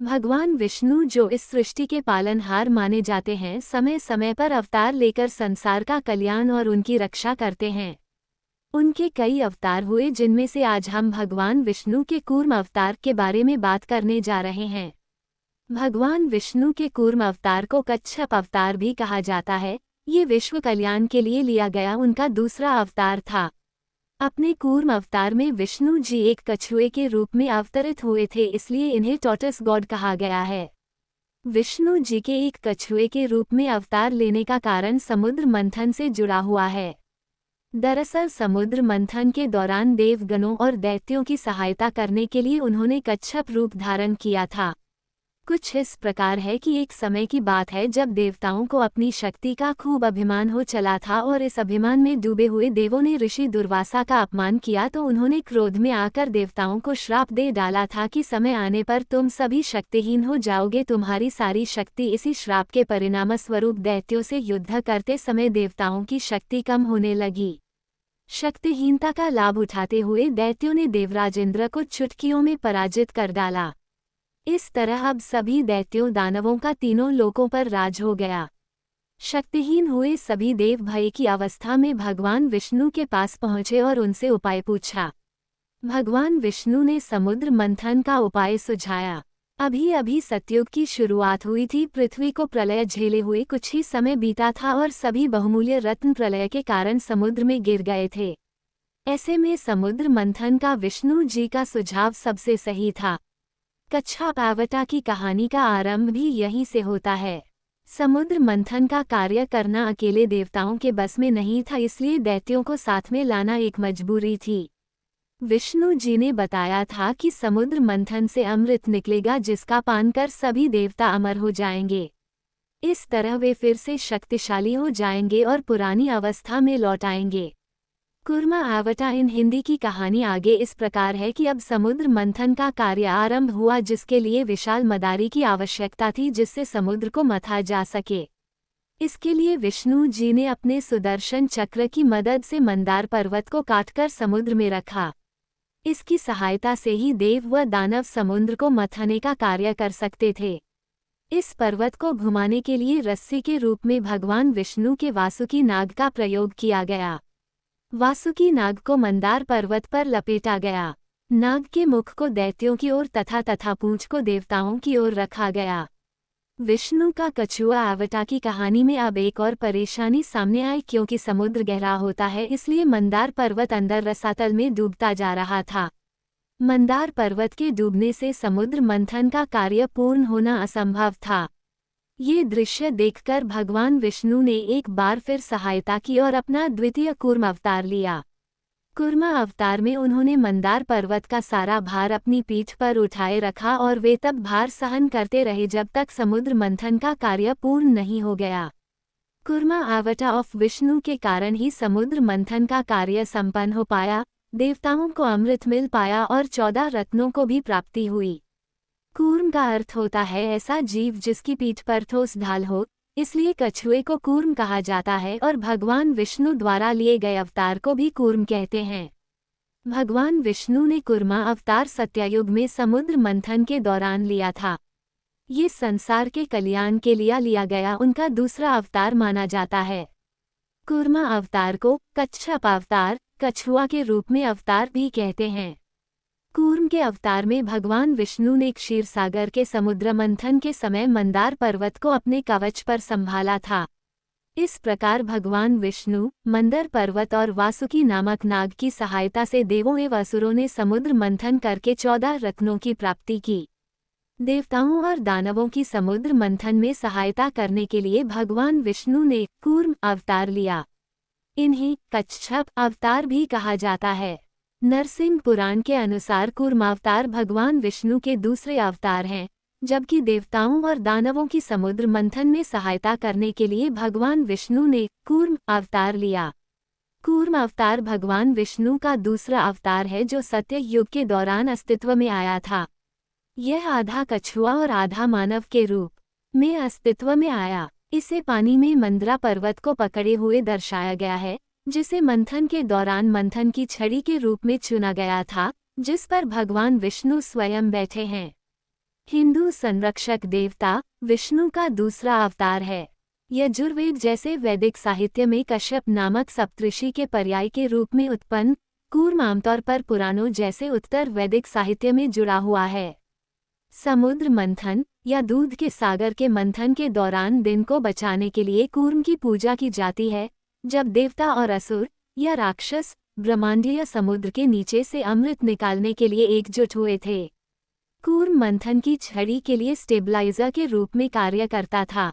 भगवान विष्णु जो इस सृष्टि के पालनहार माने जाते हैं, समय समय पर अवतार लेकर संसार का कल्याण और उनकी रक्षा करते हैं। उनके कई अवतार हुए, जिनमें से आज हम भगवान विष्णु के कूर्म अवतार के बारे में बात करने जा रहे हैं। भगवान विष्णु के कूर्म अवतार को कच्छप अवतार भी कहा जाता है। ये विश्व कल्याण के लिए लिया गया उनका दूसरा अवतार था। अपने कूर्म अवतार में विष्णु जी एक कछुए के रूप में अवतरित हुए थे, इसलिए इन्हें टॉर्टस गॉड कहा गया है। विष्णु जी के एक कछुए के रूप में अवतार लेने का कारण समुद्र मंथन से जुड़ा हुआ है। दरअसल समुद्र मंथन के दौरान देवगणों और दैत्यों की सहायता करने के लिए उन्होंने कच्छप रूप धारण किया था। कुछ इस प्रकार है कि एक समय की बात है जब देवताओं को अपनी शक्ति का खूब अभिमान हो चला था और इस अभिमान में डूबे हुए देवों ने ऋषि दुर्वासा का अपमान किया, तो उन्होंने क्रोध में आकर देवताओं को श्राप दे डाला था कि समय आने पर तुम सभी शक्तिहीन हो जाओगे। तुम्हारी सारी शक्ति इसी श्राप के परिणामस्वरूप दैत्यों से युद्ध करते समय देवताओं की शक्ति कम होने लगी। शक्तिहीनता का लाभ उठाते हुए दैत्यों ने देवराज इंद्र को चुटकियों में पराजित कर डाला। इस तरह अब सभी दैत्यों दानवों का तीनों लोकों पर राज हो गया। शक्तिहीन हुए सभी देव भय की अवस्था में भगवान विष्णु के पास पहुंचे और उनसे उपाय पूछा। भगवान विष्णु ने समुद्र मंथन का उपाय सुझाया। अभी अभी सतयुग की शुरुआत हुई थी। पृथ्वी को प्रलय झेले हुए कुछ ही समय बीता था और सभी बहुमूल्य रत्न प्रलय के कारण समुद्र में गिर गए थे। ऐसे में समुद्र मंथन का विष्णु जी का सुझाव सबसे सही था। कच्छप अवतार की कहानी का आरंभ भी यहीं से होता है। समुद्र मंथन का कार्य करना अकेले देवताओं के बस में नहीं था, इसलिए दैत्यों को साथ में लाना एक मजबूरी थी। विष्णु जी ने बताया था कि समुद्र मंथन से अमृत निकलेगा, जिसका पान कर सभी देवता अमर हो जाएंगे। इस तरह वे फिर से शक्तिशाली हो जाएंगे और पुरानी अवस्था में लौट आएंगे। कूर्म अवतार इन हिंदी की कहानी आगे इस प्रकार है कि अब समुद्र मंथन का कार्य आरंभ हुआ, जिसके लिए विशाल मदारी की आवश्यकता थी, जिससे समुद्र को मथा जा सके। इसके लिए विष्णु जी ने अपने सुदर्शन चक्र की मदद से मंदार पर्वत को काटकर समुद्र में रखा। इसकी सहायता से ही देव व दानव समुद्र को मथने का कार्य कर सकते थे। इस पर्वत को घुमाने के लिए रस्सी के रूप में भगवान विष्णु के वासुकी नाग का प्रयोग किया गया। वासुकी नाग को मंदार पर्वत पर लपेटा गया। नाग के मुख को दैत्यों की ओर तथा पूंछ को देवताओं की ओर रखा गया। विष्णु का कछुआ अवतार की कहानी में अब एक और परेशानी सामने आई, क्योंकि समुद्र गहरा होता है, इसलिए मंदार पर्वत अंदर रसातल में डूबता जा रहा था। मंदार पर्वत के डूबने से समुद्र मंथन का कार्य पूर्ण होना असंभव था। ये दृश्य देखकर भगवान विष्णु ने एक बार फिर सहायता की और अपना द्वितीय कूर्म अवतार लिया। कूर्म अवतार में उन्होंने मंदार पर्वत का सारा भार अपनी पीठ पर उठाए रखा और वे तब भार सहन करते रहे जब तक समुद्र मंथन का कार्य पूर्ण नहीं हो गया। कूर्म अवतार ऑफ विष्णु के कारण ही समुद्र मंथन का कार्य संपन्न हो पाया, देवताओं को अमृत मिल पाया और 14 रत्नों को भी प्राप्ति हुई। कूर्म का अर्थ होता है ऐसा जीव जिसकी पीठ पर ठोस ढाल हो, इसलिए कछुए को कूर्म कहा जाता है और भगवान विष्णु द्वारा लिए गए अवतार को भी कूर्म कहते हैं। भगवान विष्णु ने कूर्मा अवतार सत्ययुग में समुद्र मंथन के दौरान लिया था। ये संसार के कल्याण के लिए लिया गया उनका दूसरा अवतार माना जाता है। कूर्मा अवतार को कच्छप अवतार, कछुआ के रूप में अवतार भी कहते हैं। कूर्म के अवतार में भगवान विष्णु ने क्षीर सागर के समुद्र मंथन के समय मंदार पर्वत को अपने कवच पर संभाला था। इस प्रकार भगवान विष्णु, मंदर पर्वत और वासुकी नामक नाग की सहायता से देवों एवं असुरों ने समुद्र मंथन करके 14 रत्नों की प्राप्ति की। देवताओं और दानवों की समुद्र मंथन में सहायता करने के लिए भगवान विष्णु ने कूर्म अवतार लिया। इन्हें कच्छप अवतार भी कहा जाता है। नरसिंह पुराण के अनुसार कूर्मावतार भगवान विष्णु के दूसरे अवतार हैं, जबकि देवताओं और दानवों की समुद्र मंथन में सहायता करने के लिए भगवान विष्णु ने कूर्म अवतार लिया। कूर्म अवतार भगवान विष्णु का दूसरा अवतार है जो सत्य युग के दौरान अस्तित्व में आया था। यह आधा कछुआ और आधा मानव के रूप में अस्तित्व में आया। इसे पानी में मंदरा पर्वत को पकड़े हुए दर्शाया गया है, जिसे मंथन के दौरान मंथन की छड़ी के रूप में चुना गया था, जिस पर भगवान विष्णु स्वयं बैठे हैं। हिंदू संरक्षक देवता विष्णु का दूसरा अवतार है। यजुर्वेद जैसे वैदिक साहित्य में कश्यप नामक सप्तऋषि के पर्याय के रूप में उत्पन्न कूर्म आमतौर पर पुराणों जैसे उत्तर वैदिक साहित्य में जुड़ा हुआ है। समुद्र मंथन या दूध के सागर के मंथन के दौरान दिन को बचाने के लिए कूर्म की पूजा की जाती है, जब देवता और असुर या राक्षस ब्रह्मांडीय समुद्र के नीचे से अमृत निकालने के लिए एकजुट हुए थे। कूर्म मंथन की छड़ी के लिए स्टेबलाइजर के रूप में कार्य करता था।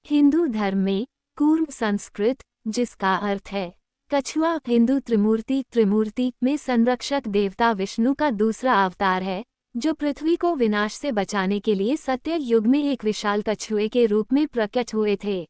हिंदू धर्म में कूर्म संस्कृत, जिसका अर्थ है कछुआ, हिंदू त्रिमूर्ति में संरक्षक देवता विष्णु का दूसरा अवतार है, जो पृथ्वी को विनाश से बचाने के लिए सत्य युग में एक विशाल कछुए के रूप में प्रकट हुए थे।